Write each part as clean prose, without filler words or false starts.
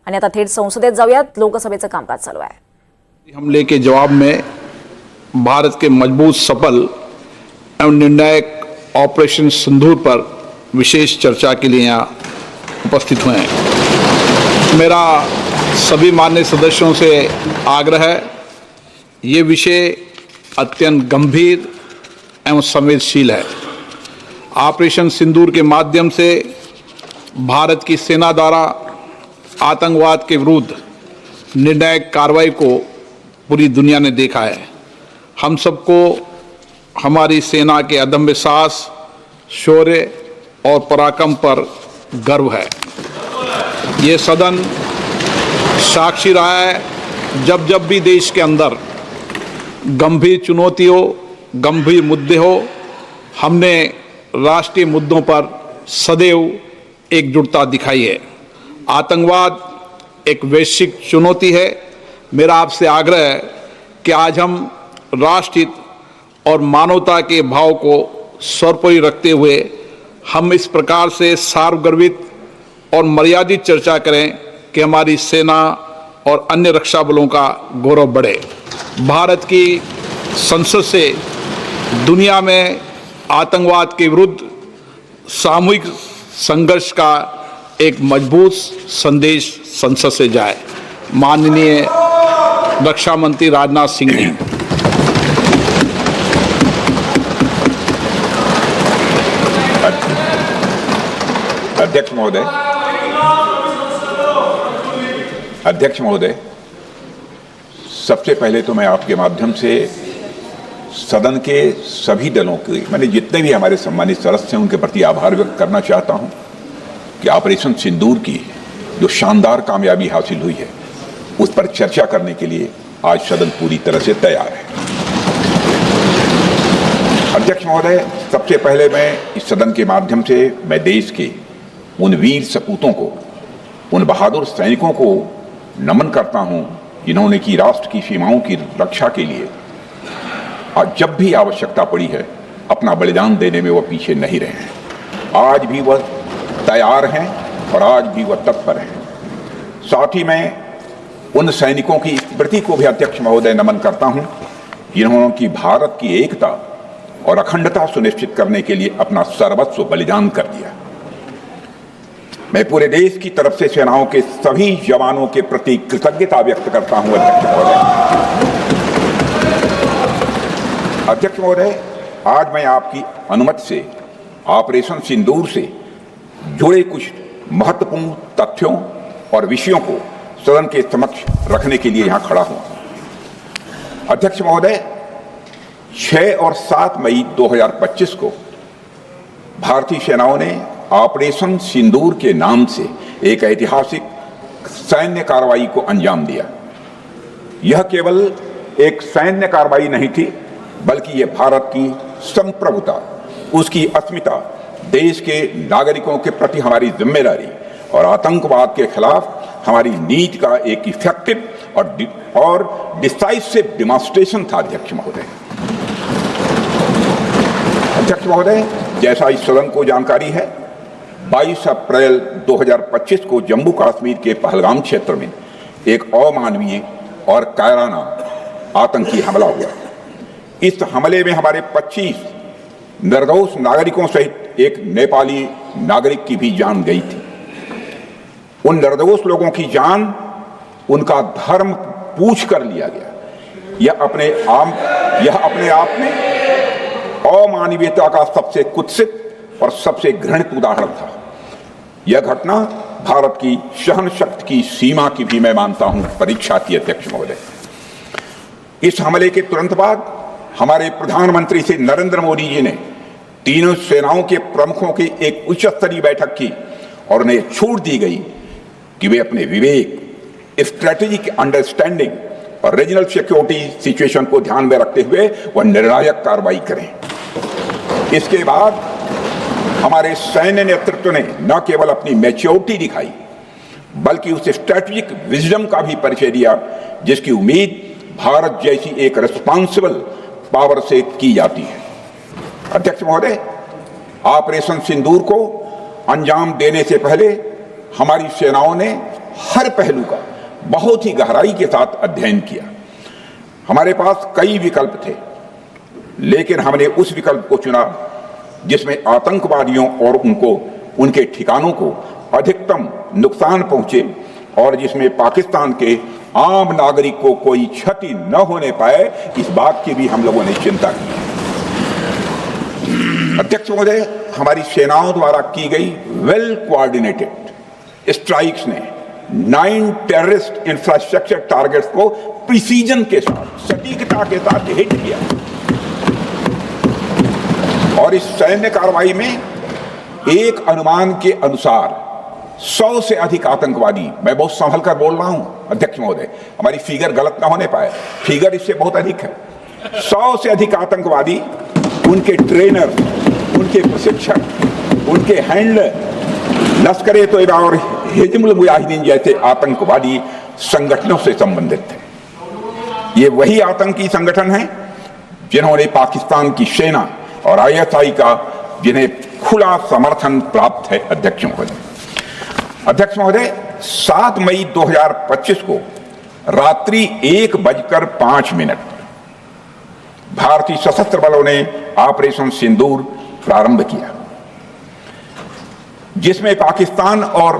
आणि आता थेट संसदेत जाऊयात. लोकसभेचं कामकाज चालू आहे. हमले के जवाब में भारत के मजबूत, सफल एवं निर्णायक ऑपरेशन सिंदूर पर विशेष चर्चा के लिए यहाँ उपस्थित हुए हैं. मेरा सभी माननीय सदस्यों से आग्रह है, ये विषय अत्यंत गंभीर एवं संवेदनशील है. ऑपरेशन सिंदूर के माध्यम से भारत की सेना द्वारा आतंकवाद के विरुद्ध निर्णायक कार्रवाई को पूरी दुनिया ने देखा है. हम सबको हमारी सेना के अदम्य साहस, शौर्य और पराक्रम पर गर्व है. ये सदन साक्षी रहा है, जब जब भी देश के अंदर गंभीर चुनौती हो, गंभीर मुद्दे हो, हमने राष्ट्रीय मुद्दों पर सदैव एकजुटता दिखाई है. आतंकवाद एक वैश्विक चुनौती है. मेरा आपसे आग्रह है कि आज हम राष्ट्रहित और मानवता के भाव को सर्वोपरि रखते हुए हम इस प्रकार से सार्वगर्भित और मर्यादित चर्चा करें कि हमारी सेना और अन्य रक्षा बलों का गौरव बढ़े. भारत की संसद से दुनिया में आतंकवाद के विरुद्ध सामूहिक संघर्ष का एक मजबूत संदेश संसद से जाए. माननीय रक्षा मंत्री राजनाथ सिंह जी. अध्यक्ष महोदय, सबसे पहले तो मैं आपके माध्यम से सदन के सभी दलों के, मैंने जितने भी हमारे सम्मानित सदस्य हैं, उनके प्रति आभार व्यक्त करना चाहता हूं कि ऑपरेशन सिंदूर की जो शानदार कामयाबी हासिल हुई है, उस पर चर्चा करने के लिए आज सदन पूरी तरह से तैयार है. अध्यक्ष महोदय, सबसे पहले मैं इस सदन के माध्यम से मैं देश के उन वीर सपूतों को, उन बहादुर सैनिकों को नमन करता हूं जिन्होंने की राष्ट्र की सीमाओं की रक्षा के लिए आज जब भी आवश्यकता पड़ी है अपना बलिदान देने में वह पीछे नहीं रहे हैं. आज भी वह तैयार हैं और आज भी वह तत्पर हैं. साथ ही मैं उन सैनिकों की स्मृति को भी अध्यक्ष महोदय नमन करता हूं जिन्होंने की भारत की एकता और अखंडता सुनिश्चित करने के लिए अपना सर्वस्व बलिदान कर दिया. मैं पूरे देश की तरफ से सेनाओं के सभी जवानों के प्रति कृतज्ञता व्यक्त करता हूं. अध्यक्ष महोदय, आज मैं आपकी अनुमति से ऑपरेशन सिंदूर से जुड़े कुछ महत्वपूर्ण तथ्यों और विषयों को सदन के समक्ष रखने के लिए यहां खड़ा हूं. अध्यक्ष महोदय, 6 और 7 मई 2025 को भारतीय सेनाओं ने ऑपरेशन सिंदूर के नाम से एक ऐतिहासिक सैन्य कार्रवाई को अंजाम दिया. यह केवल एक सैन्य कार्रवाई नहीं थी, बल्कि यह भारत की संप्रभुता, उसकी अस्मिता, देश के नागरिकों के प्रति हमारी जिम्मेदारी और आतंकवाद के खिलाफ हमारी नीति का एक इफेक्टिव और डिसाइसिव डेमोन्स्ट्रेशन था. अध्यक्ष महोदय, जैसा इस सदन को जानकारी है, 22 अप्रैल 2025 को जम्मू कश्मीर के पहलगाम क्षेत्र में एक अमानवीय और कायराना आतंकी हमला हुआ. इस हमले में हमारे 25 निर्दोष नागरिकों सहित एक नेपाली नागरिक की भी जान गई थी. उन निर्दोष लोगों की जान उनका धर्म पूछ कर लिया गया. यह अपने आप में अमानवीयता का सबसे कुत्सित और सबसे घृणित उदाहरण था. यह घटना भारत की सहन शक्ति की सीमा की भी मैं मानता हूं परीक्षा थी. अध्यक्ष महोदय, इस हमले के तुरंत बाद हमारे प्रधानमंत्री श्री नरेंद्र मोदी जी ने तीनों सेनाओं के प्रमुखों की एक उच्च स्तरीय बैठक की और उन्हें छूट दी गई कि वे अपने विवेक, स्ट्रेटेजिक अंडरस्टैंडिंग और रीजनल सिक्योरिटी सिचुएशन को ध्यान में रखते हुए वह निर्णायक कार्रवाई करें. इसके बाद हमारे सैन्य नेतृत्व ने न केवल अपनी मैच्योरिटी दिखाई, बल्कि उस स्ट्रेटेजिक विजडम का भी परिचय दिया जिसकी उम्मीद भारत जैसी एक रिस्पॉन्सिबल पावर से की जाती है. अध्यक्ष महोदय, ऑपरेशन सिंदूर को अंजाम देने से पहले हमारी सेनाओं ने हर पहलू का बहुत ही गहराई के साथ अध्ययन किया। हमारे पास कई विकल्प थे, लेकिन हमने उस विकल्प को चुना जिसमें आतंकवादियों और उनके ठिकानों को अधिकतम नुकसान पहुंचे और जिसमें पाकिस्तान के आम नागरिक को कोई क्षति न होने पाए, इस बात की भी हम लोगों ने चिंता की। अध्यक्ष महोदय, हमारी सेनाओं द्वारा की गई वेल कोऑर्डिनेटेड स्ट्राइक्स ने 9 टेररिस्ट इंफ्रास्ट्रक्चर टारगेट्स को प्रिसीजन के साथ, सटीकता के साथ हिट किया और इस सैन्य कार्रवाई में एक अनुमान के अनुसार 100 से अधिक आतंकवादी, मैं बहुत संभल कर बोल रहा हूं अध्यक्ष महोदय, हमारी फिगर गलत ना होने पाए, फिगर इससे बहुत अधिक है, 100 से अधिक आतंकवादी, उनके ट्रेनर, उनके प्रशिक्षक, उनके हैंडलर, लश्कर-ए तोयबा और हिजबुल मुजाहिदीन जैसे आतंकवादी संगठनों से संबंधित थे। ये वही आतंकी संगठन हैं जिन्होंने पाकिस्तान की सेना और ISI का जिन्हें खुला समर्थन प्राप्त है। अध्यक्ष महोदय, 7 मई 2025 को रात्रि 1:05 भारतीय सशस्त्र बलों ने ऑपरेशन सिंदूर प्रारंभ किया, जिसमें पाकिस्तान और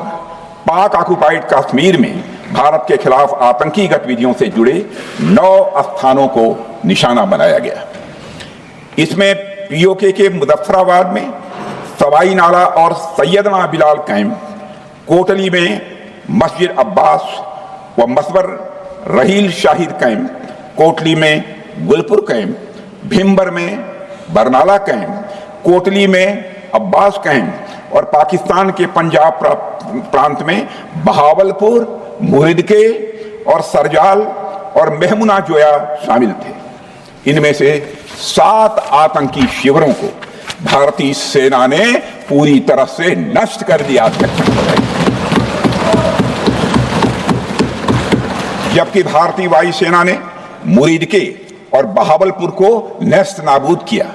पाक ऑक्युपाइड कश्मीर में भारत के खिलाफ आतंकी गतिविधियों से जुड़े 9 स्थानों को निशाना बनाया गया। इसमें POK के मुजफ्फराबाद में सवाई नाला और सैयदना बिलाल कैंप, कोटली में मस्जिद अब्बास व मसबर रहील शाहिद कैंप, कोटली में गुलपुर कैंप, भिम्बर में बरनाला कैंप, कोटली में अब्बास कैंप और पाकिस्तान के पंजाब प्रांत में बहावलपुर, मुहिदके और सरजाल और मेहमुना जोया शामिल थे। इनमें से 7 आतंकी शिविरों को भारतीय सेना ने पूरी तरह से नष्ट कर दिया, जबकि भारतीय वायुसेना ने मुरीदके और बहावलपुर को नेस्त नाबूद किया,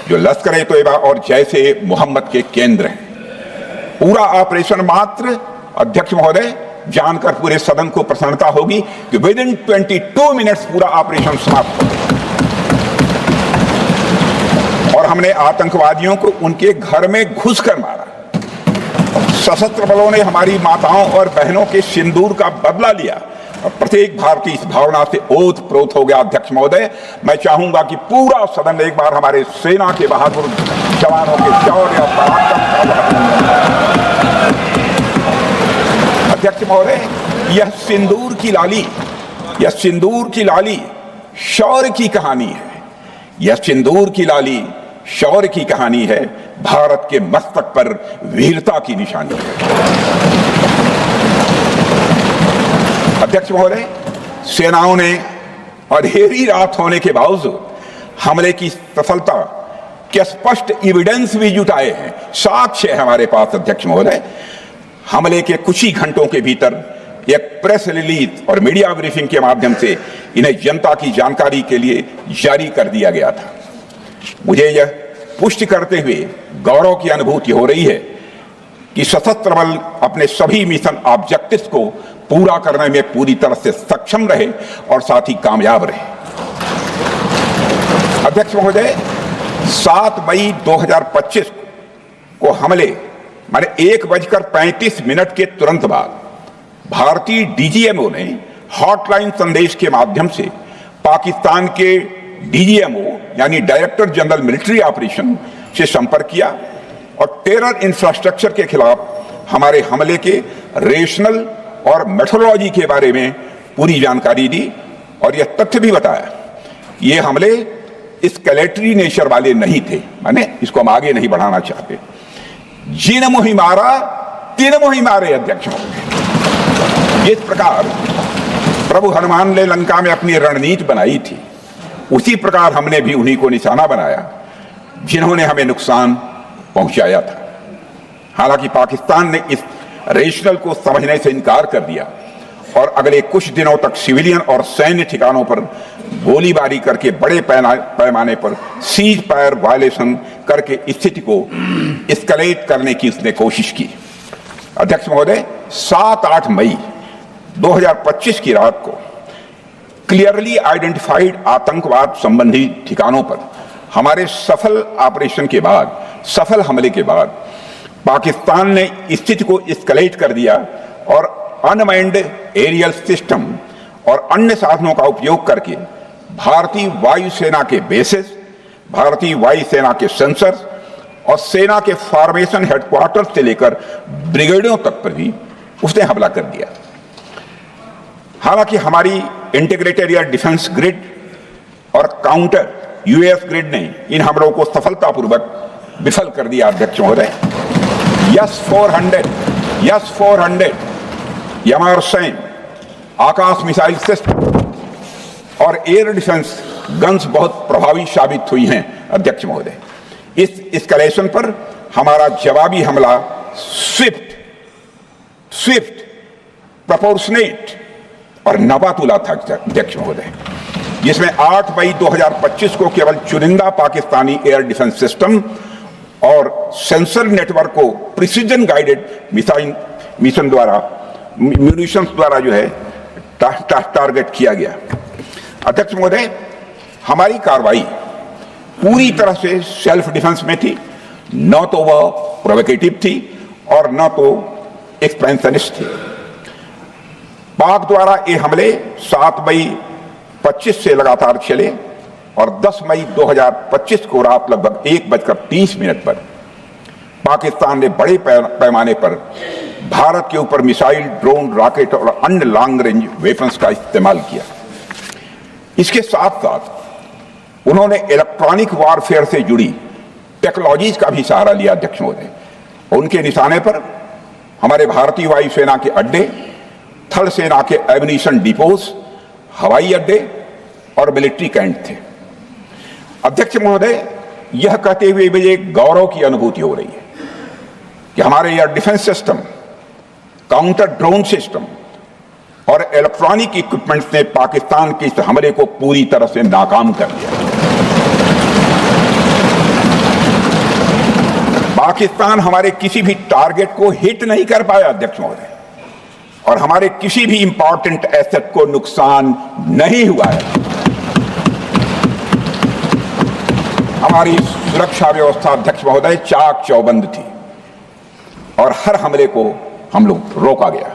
जो लश्कर-ए तोयबा और जैशे मोहम्मद के केंद्र हैं। पूरा ऑपरेशन मात्र, अध्यक्ष महोदय, जानकर पूरे सदन को प्रसन्नता होगी कि विदिन 22 मिनट्स पूरा ऑपरेशन समाप्त हो गया और हमने आतंकवादियों को उनके घर में घुसकर मारा। सशस्त्र बलों ने हमारी माताओं और बहनों के सिंदूर का बदला लिया और प्रत्येक भारतीय इस भावना से ओत-प्रोत हो गया। अध्यक्ष महोदय, मैं चाहूंगा कि पूरा सदन एक बार हमारे सेना के बहादुर जवानों के शौर्य और पराक्रम का। अध्यक्ष महोदय, यह सिंदूर की लाली शौर्य की कहानी है। यह सिंदूर की लाली शौर्य की कहानी है, भारत के मस्तक पर वीरता की निशानी है। अध्यक्ष महोदय, सेनाओं ने अंधेरी रात होने के बावजूद हमले की सफलता के स्पष्ट एविडेंस भी जुटाए हैं, साक्ष्य है हमारे पास। अध्यक्ष महोदय, हमले के कुछ ही घंटों के भीतर एक प्रेस रिलीज और मीडिया ब्रीफिंग के माध्यम से इन्हें जनता की जानकारी के लिए जारी कर दिया गया था। मुझे यह पुष्टि करते हुए गौरव की अनुभूति हो रही है कि सशस्त्र बल अपने सभी मिशन ऑब्जेक्टिव्स को पूरा करने में पूरी तरह से सक्षम रहे और साथ ही कामयाब रहे। अध्यक्ष महोदय, 7 मई 2025 को हमले माने 1:35 के तुरंत बाद भारतीय DGMO ने हॉटलाइन संदेश के माध्यम से पाकिस्तान के DGMO यानी डायरेक्टर जनरल मिलिट्री ऑपरेशन से संपर्क किया और टेरर इंफ्रास्ट्रक्चर के खिलाफ हमारे हमले के रेशनल और मेथोडोलॉजी के बारे में पूरी जानकारी दी और यह तथ्य भी बताया ये हमले एस्केलेटरी नेचर वाले नहीं थे, माने इसको हम आगे नहीं बढ़ाना चाहते। जिन मुहि मारा तीन मुहि मारे। अध्यक्ष महोदय, जिस प्रकार प्रभु हनुमान ने लंका में अपनी रणनीति बनाई थी, उसी प्रकार हमने भी उन्हीं को निशाना बनाया जिन्होंने हमें नुकसान पहुंचाया था। हालांकि पाकिस्तान ने इस रेशनल को समझने से इनकार कर दिया और अगले कुछ दिनों तक सिविलियन और सैन्य ठिकानों पर गोलीबारी करके बड़े पैमाने पर सीज फायर वायलेशन करके स्थिति को एस्केलेट करने की उसने कोशिश की। अध्यक्ष महोदय, 7-8 मई 2025 की रात को क्लियरली आइडेंटिफाइड आतंकवाद संबंधी ठिकानों पर हमारे सफल ऑपरेशन के बाद, सफल हमले के बाद पाकिस्तान ने स्थिति को एस्केलेट कर दिया और अनमैन्ड एरियल सिस्टम और अन्य साधनों का उपयोग करके भारतीय वायुसेना के बेसेस, भारतीय वायुसेना के सेंसर्स और सेना के फॉर्मेशन हेडक्वार्टर से लेकर ब्रिगेडों तक पर भी उसने हमला कर दिया। हालांकि हमारी इंटीग्रेटेड एयर डिफेंस ग्रिड और काउंटर यूएस ग्रिड ने इन हमलों को सफलतापूर्वक विफल कर दिया। अध्यक्ष महोदय, यस 400 यमारसैन आकाश मिसाइल सिस्टम और एयर डिफेंस गन्स बहुत प्रभावी साबित हुई हैं। अध्यक्ष महोदय, इस एस्केलेशन पर हमारा जवाबी हमला स्विफ्ट, प्रोपोर्शनेट और नबातुला था। अध्यक्ष महोदय, जिसमें 8 मई 2025 को केवल चुनिंदा पाकिस्तानी एयर डिफेंस सिस्टम और सेंसर नेटवर्क को प्रिसीजन गाइडेड मिशन द्वारा, म्यूनिशंस द्वारा जो है टारगेट किया गया। अध्यक्ष महोदय, हमारी कार्रवाई पूरी तरह से सेल्फ डिफेंस में थी, न तो वह प्रोवोकेटिव थी और न तो एक्सपेंशनिस्ट थी। पाक द्वारा ये हमले 7 मई 25 से लगातार चले और 10 मई 2025 को रात लगभग 1:30 पर पाकिस्तान ने बड़े पैमाने पर भारत के ऊपर मिसाइल, ड्रोन, रॉकेट और अन्य लॉन्ग रेंज वेपन्स का इस्तेमाल किया। इसके साथ साथ उन्होंने इलेक्ट्रॉनिक वॉरफेयर से जुड़ी टेक्नोलॉजीज का भी सहारा लिया। अध्यक्ष महोदय, उनके निशाने पर हमारे भारतीय वायुसेना के अड्डे, थल सेना के एम्यूनिशन डिपोज, हवाई अड्डे और मिलिट्री कैंट थे। अध्यक्ष महोदय, यह कहते हुए मुझे गौरव की अनुभूति हो रही है कि हमारे air defence system, counter drone system और इलेक्ट्रॉनिक इक्विपमेंट्स ने पाकिस्तान के इस हमले को पूरी तरह से नाकाम कर दिया। पाकिस्तान हमारे किसी भी टारगेट को हिट नहीं कर पाया। अध्यक्ष महोदय, और हमारे किसी भी इंपॉर्टेंट एसेट को नुकसान नहीं हुआ है। हमारी सुरक्षा व्यवस्था अध्यक्ष महोदय चाक चौबंद थी और हर हमले को हम लोग रोका गया।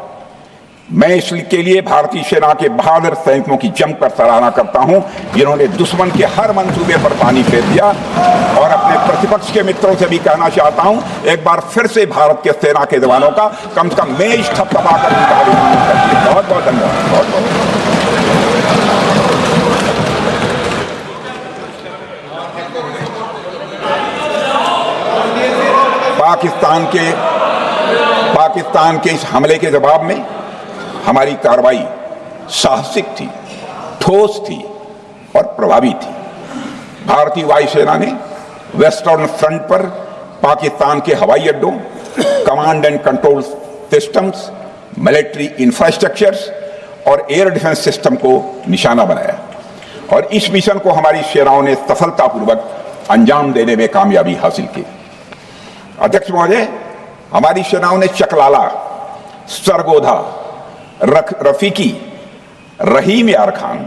मैं इसके लिए भारतीय सेना के बहादुर सैनिकों की जमकर सराहना करता हूं, जिन्होंने दुश्मन के हर मंसूबे पर पानी फेर दिया। और अपने प्रतिपक्ष के मित्रों से भी कहना चाहता हूं, एक बार फिर से भारत के सेना के जवानों का कम से कम मेज थपथपाकर उनका अभिनंदन करिए। बहुत बहुत धन्यवाद। बहुत बहुत पाकिस्तान के इस हमले के जवाब में हमारी कार्रवाई साहसिक थी, ठोस थी और प्रभावी थी। भारतीय वायुसेना ने वेस्टर्न फ्रंट पर पाकिस्तान के हवाई अड्डों, command and control systems, military infrastructures और एयर डिफेंस सिस्टम को निशाना बनाया और इस मिशन को हमारी सेनाओं ने सफलतापूर्वक अंजाम देने में कामयाबी हासिल की। अध्यक्ष महोदय, हमारी सेनाओं ने चकलाला, सरगोधा, रफीकी, रहीम यार खान,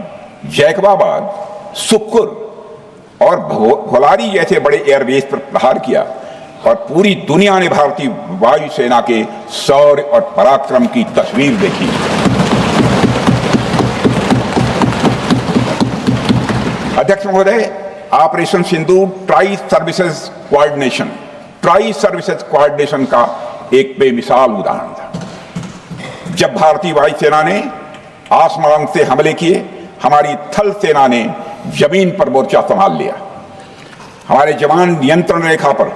जैकबाबाद, सुक्कुर और भोलारी जैसे बड़े एयरबेस पर प्रहार किया और पूरी दुनिया ने भारतीय वायुसेना के शौर्य और पराक्रम की तस्वीर देखी। अध्यक्ष महोदय, ऑपरेशन सिंदूर ट्राई सर्विसेज कोऑर्डिनेशन का एक बेमिसाल उदाहरण था। जब भारतीय वायुसेना ने आसमान से हमले किए, हमारी थल सेना ने जमीन पर मोर्चा संभाल लिया। हमारे जवान नियंत्रण रेखा पर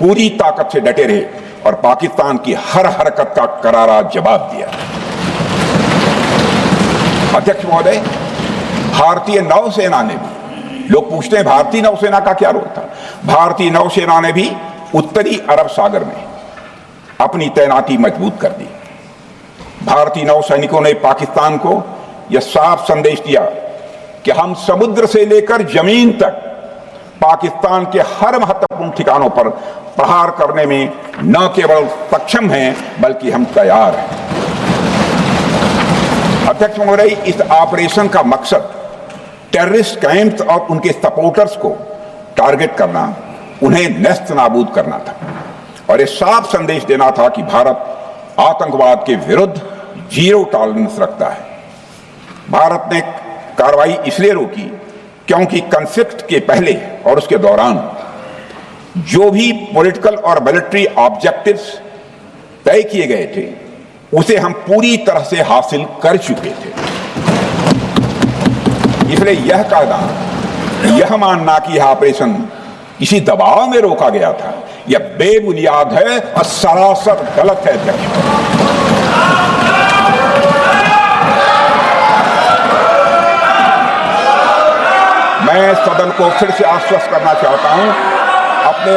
पूरी ताकत से डटे रहे और पाकिस्तान की हर हरकत का करारा जवाब दिया। अध्यक्ष महोदय, भारतीय नौसेना ने भी, लोग पूछते हैं भारतीय नौसेना का क्या रोल था, भारतीय नौसेना ने भी उत्तरी अरब सागर में अपनी तैनाती मजबूत कर दी। भारतीय नौसैनिकों ने पाकिस्तान को यह साफ संदेश दिया कि हम समुद्र से लेकर जमीन तक पाकिस्तान के हर महत्वपूर्ण ठिकानों पर प्रहार करने में न केवल सक्षम हैं बल्कि हम तैयार हैं। अध्यक्ष महोदय, इस ऑपरेशन का मकसद टेररिस्ट कैंप्स और उनके सपोर्टर्स को टारगेट करना, उन्हें नेस्त नाबूद करना था और ये साफ संदेश देना था कि भारत आतंकवाद के विरुद्ध जीरो टॉलरेंस रखता है। भारत ने कार्रवाई इसलिए रोकी क्योंकि कॉन्फ्लिक्ट के पहले और उसके दौरान जो भी पॉलिटिकल और मिलिट्री ऑब्जेक्टिव्स तय किए गए थे उसे हम पूरी तरह से हासिल कर चुके थे। इसलिए यह कहना, यह मानना कि यह ऑपरेशन किसी दबाव में रोका गया था, यह बेबुनियाद है और सरासर गलत है। मैं सदन को फिर से आश्वस्त करना चाहता हूं, आपने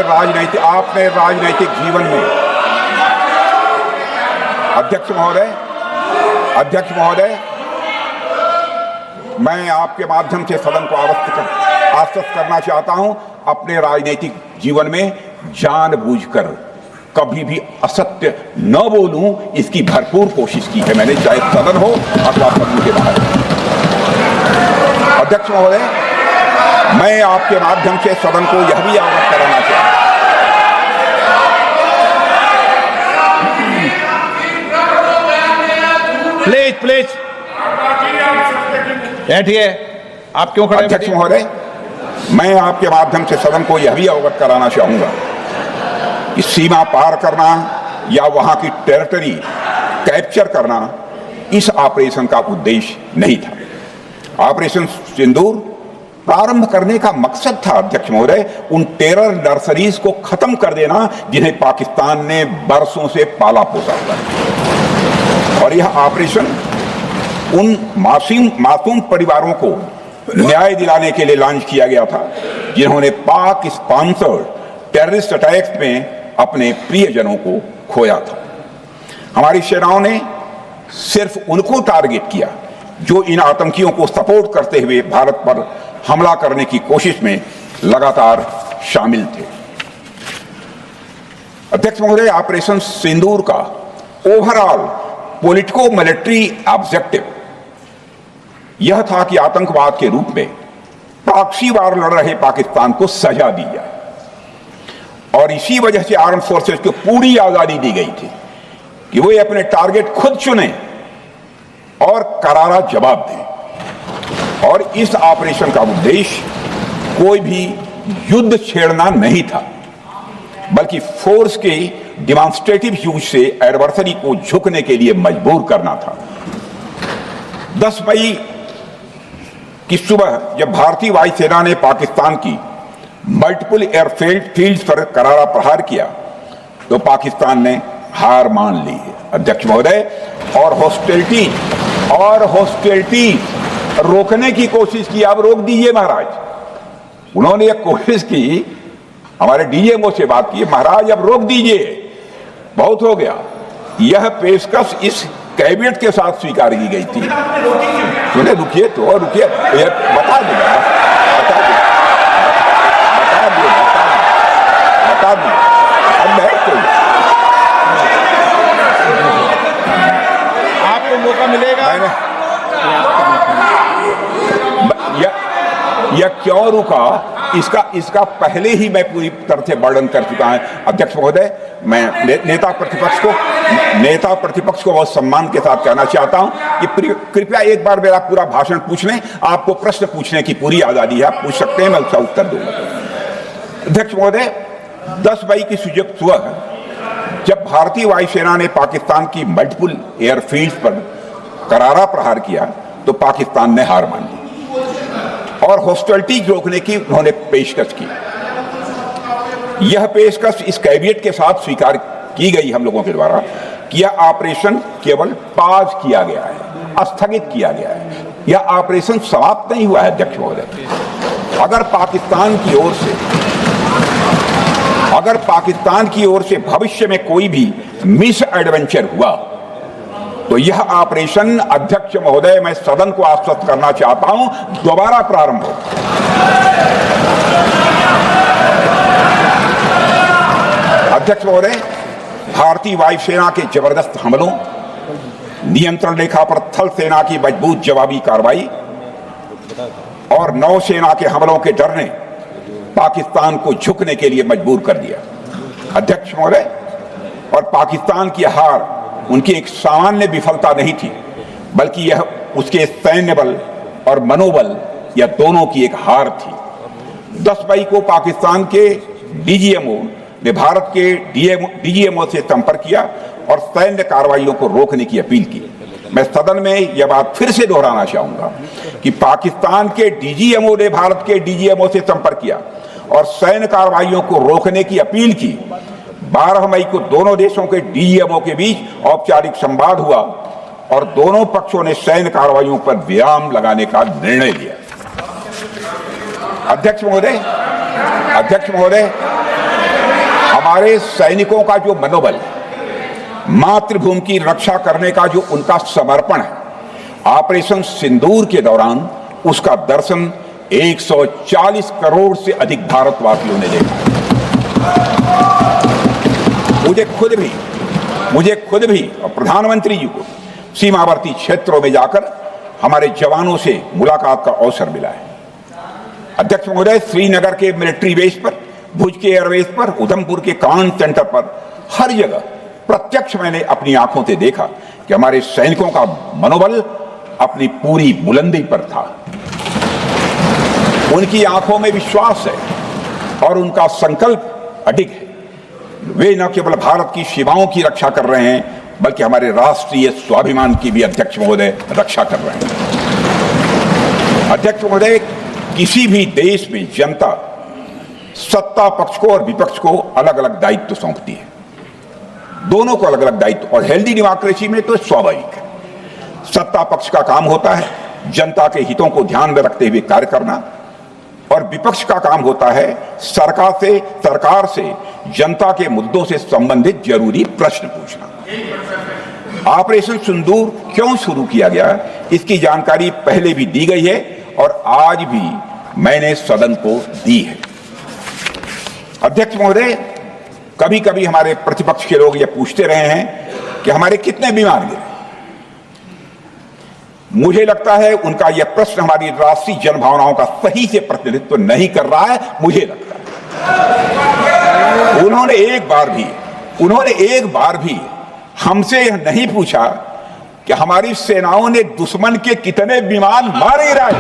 राजनीतिक जीवन में अध्यक्ष महोदय, मैं आपके माध्यम से सदन को आश्वस्त करना चाहता हूं, अपने राजनीतिक जीवन में जानबूझकर कभी भी असत्य न बोलूं, इसकी भरपूर कोशिश की है मैंने, चाहे सदन हो अथवा सदन के बाहर। अध्यक्ष महोदय, मैं आपके माध्यम से सदन को यह भी अवगत कराना चाहता हूं, प्लीज बैठिए। आप क्यों खड़े? अध्यक्ष महोदय, मैं आपके माध्यम से सदन को यह भी अवगत कराना चाहूंगा कि सीमा पार करना या वहां की टेरिटरी कैप्चर करना इस ऑपरेशन का उद्देश्य नहीं था। ऑपरेशन सिंदूर प्रारंभ करने का मकसद था अध्यक्ष महोदय, उन टेरर नर्सरीज को खत्म कर देना जिन्हें पाकिस्तान ने बरसों से पाला पोसा था। और यह ऑपरेशन उन मासूम परिवारों को न्याय दिलाने के लिए लॉन्च किया गया था जिन्होंने पाक स्पॉन्सर्ड टेररिस्ट अटैक्स में अपने प्रियजनों को खोया था। हमारी सेनाओं ने सिर्फ उनको टारगेट किया जो इन आतंकियों को सपोर्ट करते हुए भारत पर हमला करने की कोशिश में लगातार शामिल थे। अध्यक्ष महोदय, ऑपरेशन सिंदूर का ओवरऑल पॉलिटिको मिलिट्री ऑब्जेक्टिव यह था कि आतंकवाद के रूप में प्रॉक्सी वार लड़ रहे पाकिस्तान को सजा दी जाए और इसी वजह से आर्म फोर्सेस को पूरी आजादी दी गई थी कि वो अपने टारगेट खुद चुने और करारा जवाब दें। और इस ऑपरेशन का उद्देश्य कोई भी युद्ध छेड़ना नहीं था, बल्कि फोर्स के डिमॉन्स्ट्रेटिव यूज से एडवर्सरी को झुकने के लिए मजबूर करना था। 10 मई की सुबह जब भारतीय वायुसेना ने पाकिस्तान की मल्टीपल एयरफील्ड पर करारा प्रहार किया तो पाकिस्तान ने हार मान ली है अध्यक्ष महोदय, और हॉस्टिलिटी रोकने की कोशिश की। अब रोक दीजिए महाराज। उन्होंने एक कोशिश की, हमारे डीएमओ से बात की, महाराज अब रोक दीजिए, बहुत हो गया। यह पेशकश इस कैबिनेट के साथ स्वीकार की गई थी। सुने, रुकिए तो रुकिए, बता दूंगा, अब बैठ तो आपको मौका मिलेगा। यह क्यों रुका, इसका पहले ही मैं पूरी तरह से वर्णन कर चुका है अध्यक्ष महोदय। मैं नेता प्रतिपक्ष को बहुत सम्मान के साथ कहना चाहता हूं कि कृपया एक बार मेरा पूरा भाषण पूछ लें। आपको प्रश्न पूछने की पूरी आजादी है, आप पूछ सकते हैं, मैं उसका उत्तर दूंगा। अध्यक्ष महोदय, 10 मई की सुबह जब भारतीय वायुसेना ने पाकिस्तान की मल्टीपल एयरफील्ड्स पर करारा प्रहार किया तो पाकिस्तान ने हार मान ली और हॉस्टिलिटी रोकने की उन्होंने पेशकश की। यह पेशकश इस कैबिनेट के साथ स्वीकार की गई हम लोगों के द्वारा कि यह ऑपरेशन केवल पाज किया गया है, स्थगित किया गया है, यह ऑपरेशन समाप्त नहीं हुआ है अध्यक्ष महोदय। अगर पाकिस्तान की ओर से भविष्य में कोई भी मिस एडवेंचर हुआ तो यह ऑपरेशन अध्यक्ष महोदय, मैं सदन को आश्वस्त करना चाहता हूं, दोबारा प्रारंभ हो। अध्यक्ष महोदय, भारतीय वायुसेना के जबरदस्त हमलों नियंत्रण रेखा पर थल सेना की मजबूत जवाबी कार्रवाई और नौसेना के हमलों के डर ने पाकिस्तान को झुकने के लिए मजबूर कर दिया। अध्यक्ष महोदय, और पाकिस्तान की हार उनकी एक सामान्य विफलता नहीं थी, बल्कि यह उसके सैन्य बल और मनोबल या दोनों की एक हार थी। 10 मई को पाकिस्तान के डीजीएमओ ने भारत के डीजीएमओ से संपर्क किया और सैन्य कार्रवाइयों को रोकने की अपील की। मैं सदन में यह बात फिर से दोहराना चाहूंगा कि पाकिस्तान के डीजीएमओ ने भारत के डीजीएमओ से संपर्क किया और सैन्य कार्रवाइयों को रोकने की अपील की। 12 मई को दोनों देशों के डीजीएमओ के बीच औपचारिक संवाद हुआ और दोनों पक्षों ने सैन्य कार्रवाइयों पर विराम लगाने का निर्णय लिया। अध्यक्ष महोदय, हमारे सैनिकों का जो मनोबल, मातृभूमि की रक्षा करने का जो उनका समर्पण है, ऑपरेशन सिंदूर के दौरान उसका दर्शन 140 करोड़ से अधिक भारतवासियों ने देखा। मुझे खुद भी और प्रधानमंत्री जी को सीमावर्ती क्षेत्रों में जाकर हमारे जवानों से मुलाकात का अवसर मिला है। अध्यक्ष महोदय, श्रीनगर के मिलिट्री बेस पर, भुज के एयरबेस पर, उधमपुर के कमांड सेंटर पर, हर जगह प्रत्यक्ष मैंने अपनी आंखों से देखा कि हमारे सैनिकों का मनोबल अपनी पूरी बुलंदी पर था। उनकी आंखों में विश्वास है और उनका संकल्प अडिग है। वे न केवल भारत की सीमाओं की रक्षा कर रहे हैं, बल्कि हमारे राष्ट्रीय स्वाभिमान की भी अध्यक्ष महोदय रक्षा कर रहे हैं। अध्यक्ष महोदय, किसी भी देश में जनता सत्ता पक्ष को और विपक्ष को अलग अलग दायित्व सौंपती है, दोनों को अलग अलग दायित्व, और हेल्दी डेमोक्रेसी में तो स्वाभाविक है। सत्ता पक्ष का काम होता है जनता के हितों को ध्यान में रखते हुए कार्य करना, और विपक्ष का काम होता है सरकार से जनता के मुद्दों से संबंधित जरूरी प्रश्न पूछना। ऑपरेशन सिंदूर क्यों शुरू किया गया, इसकी जानकारी पहले भी दी गई है और आज भी मैंने सदन को दी है। अध्यक्ष महोदय, कभी कभी हमारे प्रतिपक्ष के लोग ये पूछते रहे हैं कि हमारे कितने विमान गिरे। मुझे लगता है उनका यह प्रश्न हमारी राष्ट्रीय जनभावनाओं का सही से प्रतिनिधित्व नहीं कर रहा है। मुझे लगता है उन्होंने एक बार भी हमसे यह नहीं पूछा कि हमारी सेनाओं ने दुश्मन के कितने विमान मारे गिराए।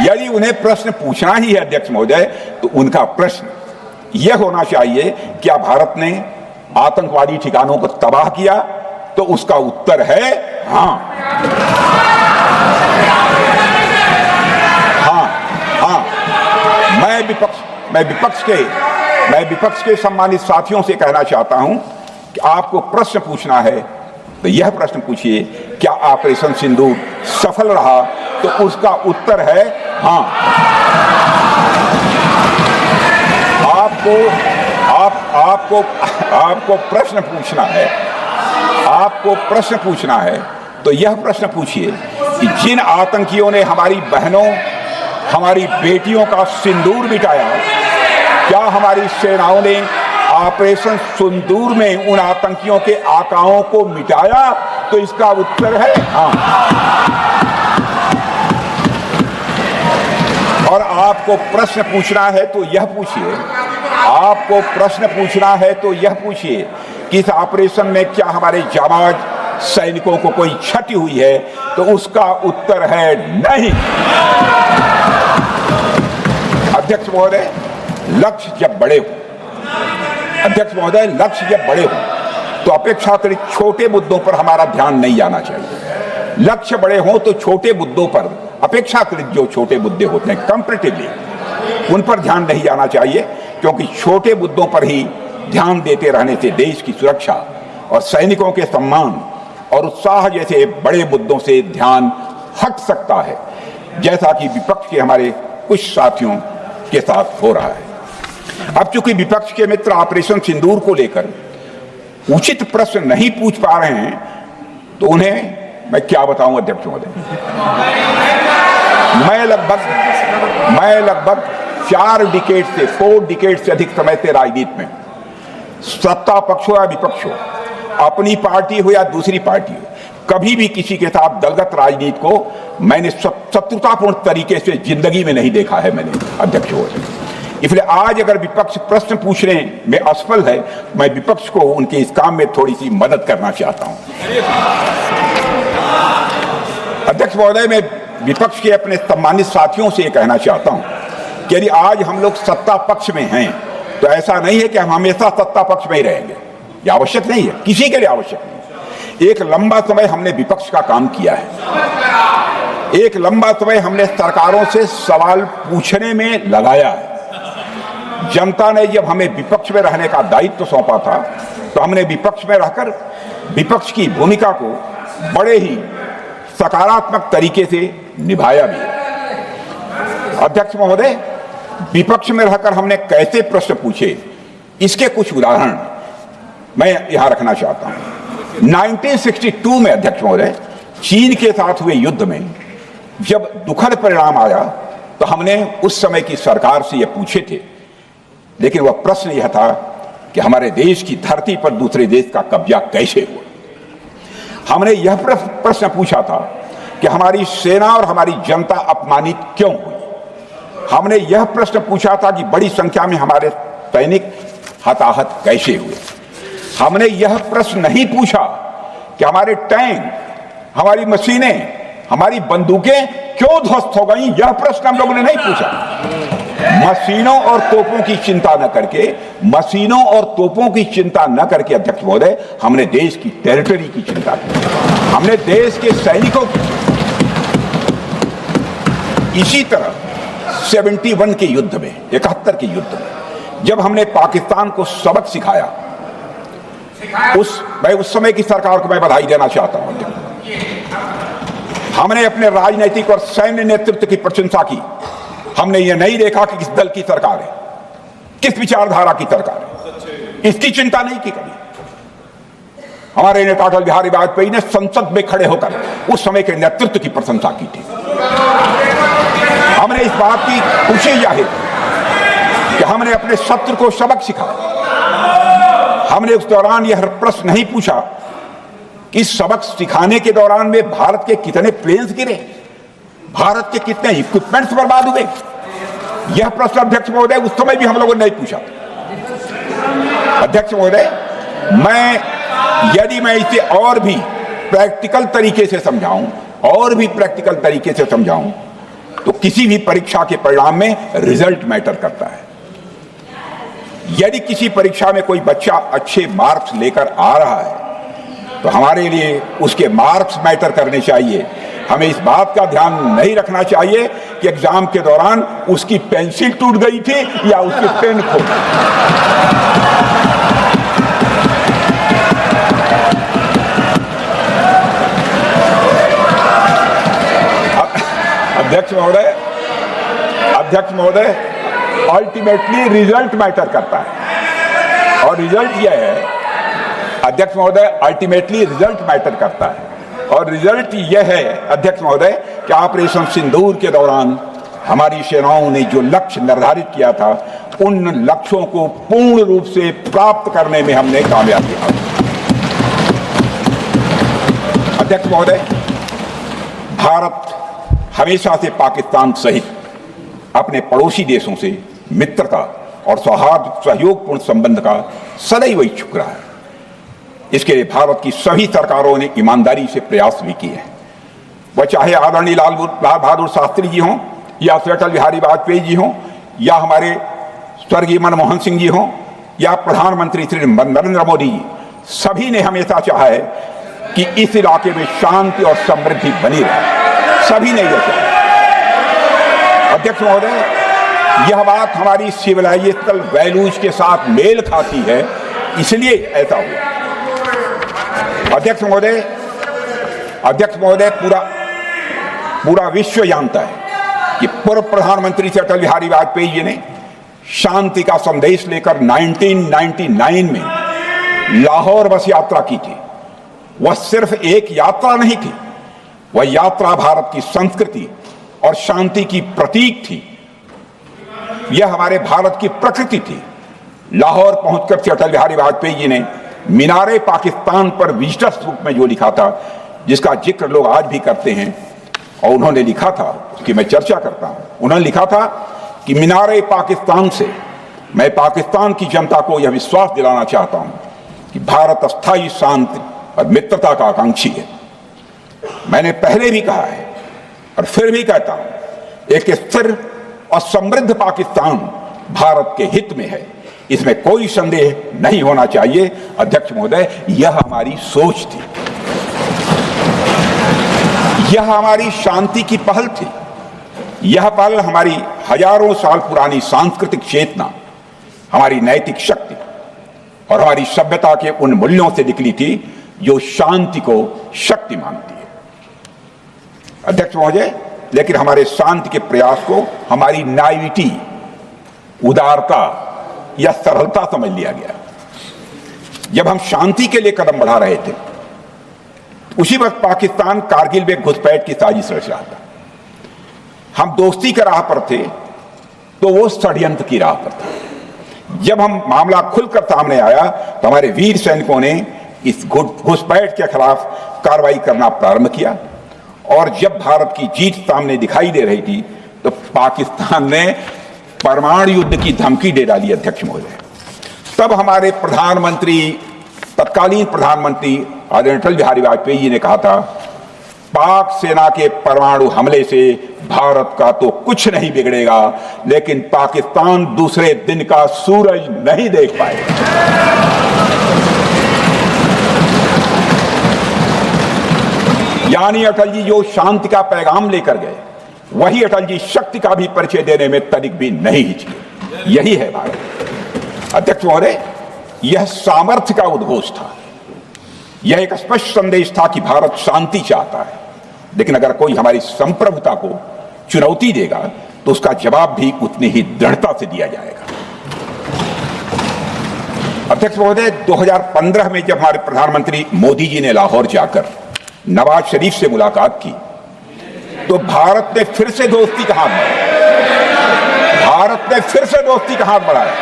यदि उन्हें प्रश्न पूछना ही है अध्यक्ष महोदय, तो उनका प्रश्न यह होना चाहिए, क्या भारत ने आतंकवादी ठिकानों को तबाह किया? तो उसका उत्तर है हाँ। मैं विपक्ष के सम्मानित साथियों से कहना चाहता हूं कि आपको प्रश्न पूछना है तो यह प्रश्न पूछिए, क्या ऑपरेशन सिंदूर सफल रहा? तो उसका उत्तर है हाँ। आपको प्रश्न पूछना है तो यह प्रश्न पूछिए कि जिन आतंकियों ने हमारी बहनों, हमारी बेटियों का सिंदूर मिटाया, क्या हमारी सेनाओं ने ऑपरेशन सिंदूर में उन आतंकियों के आकाओं को मिटाया? तो इसका उत्तर है हाँ। और आपको प्रश्न पूछना है तो यह पूछिए कि इस ऑपरेशन में क्या हमारे जाबाज सैनिकों को कोई क्षति हुई है? तो उसका उत्तर है नहीं। अध्यक्ष महोदय, लक्ष्य जब बड़े हो तो अपेक्षाकृत छोटे मुद्दों पर हमारा ध्यान नहीं जाना चाहिए। लक्ष्य बड़े हों तो छोटे मुद्दों पर, अपेक्षाकृत जो छोटे मुद्दे होते हैं कंपैरेटिवली, उन पर ध्यान नहीं जाना चाहिए, क्योंकि छोटे मुद्दों पर ही ध्यान देते रहने से देश की सुरक्षा और सैनिकों के सम्मान और उत्साह जैसे बड़े मुद्दों से ध्यान हट सकता है, जैसा कि विपक्ष के हमारे कुछ साथियों के साथ हो रहा है। अब चूंकि विपक्ष के मित्र ऑपरेशन सिंदूर को लेकर उचित प्रश्न नहीं पूछ पा रहे हैं, तो उन्हें मैं क्या बताऊं अध्यक्ष महोदय। मैं लगभग 4 डिकेड से अधिक समय से राजनीति में, सत्ता पक्ष हो या विपक्ष हो, अपनी पार्टी हो या दूसरी पार्टी हो, कभी भी किसी के साथ दलगत राजनीति को मैंने शत्रुतापूर्ण तरीके से जिंदगी में नहीं देखा है मैंने, अध्यक्ष हो। इसलिए आज अगर विपक्ष प्रश्न पूछने में असफल है, मैं विपक्ष को उनके इस काम में थोड़ी सी मदद करना चाहता हूं। अध्यक्ष महोदय, मैं विपक्ष के अपने सम्मानित साथियों से ये कहना चाहता हूं कि यदि आज हम लोग सत्ता पक्ष में हैं तो ऐसा नहीं है कि हम हमेशा सत्ता पक्ष में ही रहेंगे। यह आवश्यक नहीं है, किसी के लिए आवश्यक नहीं। एक लंबा समय हमने विपक्ष का काम किया है, एक लंबा समय हमने सरकारों से सवाल पूछने में लगाया है। जनता ने जब हमें विपक्ष में रहने का दायित्व सौंपा था तो हमने विपक्ष में रहकर विपक्ष की भूमिका को बड़े ही सकारात्मक तरीके से निभाया भी। अध्यक्ष महोदय, विपक्ष में रहकर हमने कैसे प्रश्न पूछे, इसके कुछ उदाहरण मैं यहां रखना चाहता हूं। 1962 में अध्यक्ष महोदय, चीन के साथ हुए युद्ध में जब दुखद परिणाम आया तो हमने उस समय की सरकार से यह पूछे थे, लेकिन वह प्रश्न यह था कि हमारे देश की धरती पर दूसरे देश का कब्जा कैसे हुआ। हमने यह प्रश्न पूछा था कि हमारी सेना और हमारी जनता अपमानित क्यों हुई। हमने यह प्रश्न पूछा था कि बड़ी संख्या में हमारे सैनिक हताहत कैसे हुए। हमने यह प्रश्न नहीं पूछा कि हमारे टैंक, हमारी मशीनें, हमारी बंदूकें क्यों ध्वस्त हो गई। यह प्रश्न हम लोगों ने नहीं पूछा। मशीनों और तोपों की चिंता न करके, मशीनों और तोपों की चिंता न करके अध्यक्ष महोदय, हमने देश की टेरिटरी की चिंता की, हमने देश के सैनिकों की। इसी तरह 71 के युद्ध में, 71 के युद्ध में जब हमने पाकिस्तान को सबक सिखाया, उस समय की सरकार को मैं बधाई देना चाहता हूं। हमने अपने राजनीतिक और सैन्य नेतृत्व की प्रशंसा की। हमने ये नहीं देखा कि किस दल की सरकार है, किस विचारधारा की सरकार है, इसकी चिंता नहीं की कभी। हमारे नेता अटल बिहारी वाजपेयी ने संसद में खड़े होकर उस समय के नेतृत्व की प्रशंसा की थी। हमने इस बात की खुशी जाहिर कि हमने अपने शत्रु को सबक सिखाया। हमने उस दौरान यह प्रश्न नहीं पूछा कि सबक सिखाने के दौरान में भारत के कितने प्लेन्स गिरे, भारत के कितने इक्विपमेंट्स बर्बाद हुए। यह प्रश्न अध्यक्ष महोदय उस समय भी हम लोगों ने नहीं पूछा। अध्यक्ष महोदय, यदि मैं इसे और भी प्रैक्टिकल तरीके से समझाऊं, तो किसी भी परीक्षा के परिणाम में रिजल्ट मैटर करता है। यदि किसी परीक्षा में कोई बच्चा अच्छे मार्क्स लेकर आ रहा है तो हमारे लिए उसके मार्क्स मैटर करने चाहिए। हमें इस बात का ध्यान नहीं रखना चाहिए कि एग्जाम के दौरान उसकी पेंसिल टूट गई थी या उसकी पेन खो गई। अध्यक्ष महोदय, अल्टीमेटली रिजल्ट मैटर करता है और रिजल्ट यह है, अध्यक्ष महोदय, अल्टीमेटली रिजल्ट मैटर करता है और रिजल्ट यह है अध्यक्ष महोदय कि ऑपरेशन सिंदूर के दौरान हमारी सेनाओं ने जो लक्ष्य निर्धारित किया था, उन लक्ष्यों को पूर्ण रूप से प्राप्त करने में हमने कामयाबी हासिल की। अध्यक्ष महोदय, भारत हमेशा से पाकिस्तान सहित अपने पड़ोसी देशों से मित्रता और सौहार्द सहयोगपूर्ण संबंध का सदैव इच्छुक रहा है। इसके लिए भारत की सभी सरकारों ने ईमानदारी से प्रयास भी किए हैं। वह चाहे आदरणीय लाल बहादुर शास्त्री जी हों या श्री अटल बिहारी वाजपेयी जी हों या हमारे स्वर्गीय मनमोहन सिंह जी हों या प्रधानमंत्री श्री नरेंद्र मोदी जी, सभी ने हमेशा चाहा है कि इस इलाके में शांति और समृद्धि बनी रहे। सभी ने यह चाहा। अध्यक्ष महोदय, यह बात हमारी सिविलाइजेशनल वैल्यूज के साथ मेल खाती है, इसलिए ऐसा हुआ। अध्यक्ष महोदय, पूरा विश्व जानता है कि पूर्व प्रधानमंत्री श्री अटल बिहारी वाजपेयी जी ने शांति का संदेश लेकर 1999 में लाहौर बस यात्रा की थी। वह सिर्फ एक यात्रा नहीं थी, वह यात्रा भारत की संस्कृति, और शांति की प्रतीक थी। यह हमारे भारत की प्रकृति थी। लाहौर पहुंचकर के अटल बिहारी वाजपेयी जी ने मीनारे पाकिस्तान पर विजिटर्स बुक में जो लिखा था, जिसका जिक्र लोग आज भी करते हैं, और उन्होंने लिखा था, उसकी मैं चर्चा करता हूं। उन्होंने लिखा था कि मीनारे पाकिस्तान से मैं पाकिस्तान की जनता को यह विश्वास दिलाना चाहता हूं कि भारत अस्थायी शांति और मित्रता का आकांक्षी है। मैंने पहले भी कहा है और फिर भी कहता हूं, एक स्थिर और समृद्ध पाकिस्तान भारत के हित में है, इसमें कोई संदेह नहीं होना चाहिए। अध्यक्ष महोदय, यह हमारी सोच थी, यह हमारी शांति की पहल थी। यह पहल हमारी हजारों साल पुरानी सांस्कृतिक चेतना, हमारी नैतिक शक्ति और हमारी सभ्यता के उन मूल्यों से निकली थी जो शांति को शक्ति मानती है। अध्यक्ष महोदय, लेकिन हमारे शांति के प्रयास को हमारी नाइविटी, उदारता या सरलता समझ लिया गया। जब हम शांति के लिए कदम बढ़ा रहे थे, उसी वक्त पाकिस्तान कारगिल में घुसपैठ की साजिश रच रहा था। हम दोस्ती की राह पर थे तो वो षड्यंत्र की राह पर था। जब हम मामला खुलकर सामने आया तो हमारे वीर सैनिकों ने इस घुसपैठ के खिलाफ कार्रवाई करना प्रारंभ किया, और जब भारत की जीत सामने दिखाई दे रही थी तो पाकिस्तान ने परमाणु युद्ध की धमकी दे डाली। अध्यक्ष महोदय, तब हमारे प्रधानमंत्री, तत्कालीन प्रधानमंत्री आदरणीय अटल बिहारी वाजपेयी जी ने कहा था, पाक सेना के परमाणु हमले से भारत का तो कुछ नहीं बिगड़ेगा, लेकिन पाकिस्तान दूसरे दिन का सूरज नहीं देख पाएगा। यानी अटल जी जो शांति का पैगाम लेकर गए, वही अटल जी शक्ति का भी परिचय देने में तनिक भी नहीं हिचके। यही है भारत। अध्यक्ष महोदय, यह सामर्थ्य का उद्घोष था। यह एक स्पष्ट संदेश था कि भारत शांति चाहता है, लेकिन अगर कोई हमारी संप्रभुता को चुनौती देगा तो उसका जवाब भी उतनी ही दृढ़ता से दिया जाएगा। अध्यक्ष महोदय, 2015 में जब हमारे प्रधानमंत्री मोदी जी ने लाहौर जाकर नवाज शरीफ से मुलाकात की तो भारत ने फिर से दोस्ती का हाथ बढ़ाया। भारत ने फिर से दोस्ती का हाथ बढ़ाया।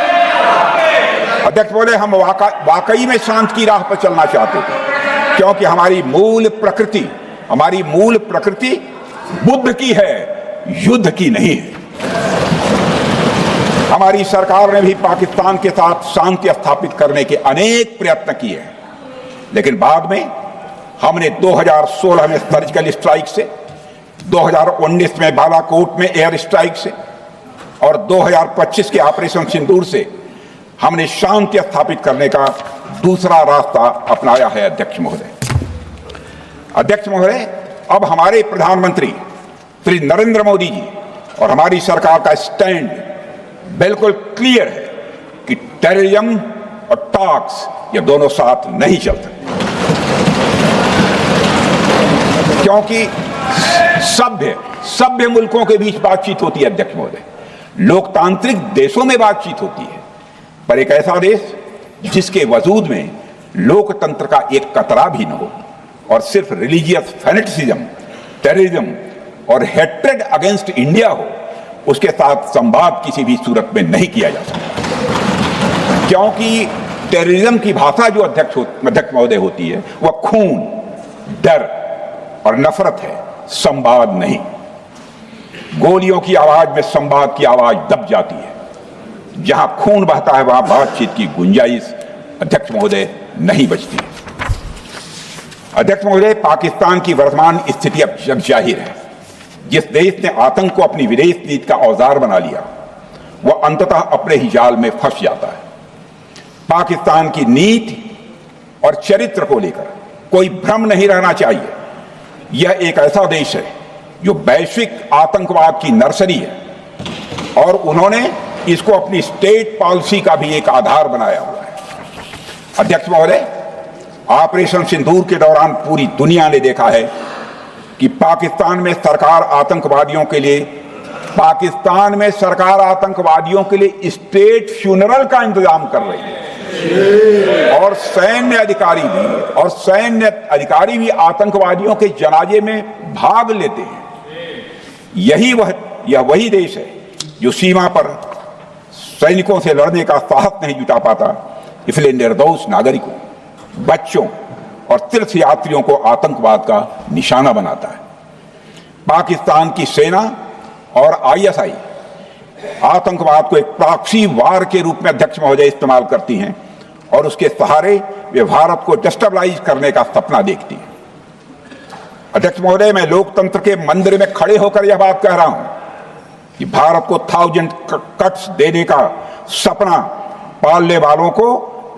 अध्यक्ष महोदय, हम वाकई में शांति की राह पर चलना चाहते थे, क्योंकि हमारी मूल प्रकृति बुद्ध की है, युद्ध की नहीं है। हमारी सरकार ने भी पाकिस्तान के साथ शांति स्थापित करने के अनेक प्रयत्न किए हैं, लेकिन बाद में हमने 2016 में सर्जिकल स्ट्राइक से, 2019 में बालाकोट में एयर स्ट्राइक से और 2025 के ऑपरेशन सिंदूर से हमने शांति स्थापित करने का दूसरा रास्ता अपनाया है। अध्यक्ष महोदय, अब हमारे प्रधानमंत्री श्री नरेंद्र मोदी जी और हमारी सरकार का स्टैंड बिल्कुल क्लियर है कि टेररिज्म और टॉक्स ये दोनों साथ नहीं चल सकते, क्योंकि सभ्य मुल्कों के बीच बातचीत होती है। अध्यक्ष महोदय, लोकतांत्रिक देशों में बातचीत होती है, पर एक ऐसा देश जिसके वजूद में लोकतंत्र का एक कतरा भी न हो और सिर्फ रिलीजियस फैनेटिसिज्म, टेररिज्म और हेट्रेड अगेंस्ट इंडिया हो, उसके साथ संवाद किसी भी सूरत में नहीं किया जा सकता। क्योंकि टेररिज्म की भाषा जो अध्यक्ष महोदय होती है वह खून, डर और नफरत है, संवाद नहीं। गोलियों की आवाज में संवाद की आवाज दब जाती है। जहां खून बहता है वहां बातचीत की गुंजाइश अध्यक्ष महोदय नहीं बचती। अध्यक्ष महोदय, पाकिस्तान की वर्तमान स्थिति अब जग जाहिर है। जिस देश ने आतंक को अपनी विदेश नीति का औजार बना लिया, वह अंततः अपने ही जाल में फंस जाता है। पाकिस्तान की नीति और चरित्र को लेकर कोई भ्रम नहीं रहना चाहिए। यह एक ऐसा देश है जो वैश्विक आतंकवाद की नर्सरी है और उन्होंने इसको अपनी स्टेट पॉलिसी का भी एक आधार बनाया हुआ है। अध्यक्ष महोदय, ऑपरेशन सिंदूर के दौरान पूरी दुनिया ने देखा है कि पाकिस्तान में सरकार आतंकवादियों के लिए स्टेट फ्यूनरल का इंतजाम कर रही है और सैन्य अधिकारी भी आतंकवादियों के जनाजे में भाग लेते हैं। यह वही देश है जो सीमा पर सैनिकों से लड़ने का साहस नहीं जुटा पाता, इसलिए निर्दोष नागरिकों, बच्चों और तीर्थ यात्रियों को आतंकवाद का निशाना बनाता है। पाकिस्तान की सेना और आईएसआई आतंकवाद को एक प्रॉक्सी वार के रूप में अध्यक्ष महोदय इस्तेमाल करती हैं और उसके सहारे वे भारत को डिस्टेबलाइज करने का सपना देखती है। अध्यक्ष महोदय, मैं लोकतंत्र के मंदिर में खड़े होकर यह बात कह रहा हूं कि भारत को 1000 कट्स देने का सपना पालने वालों को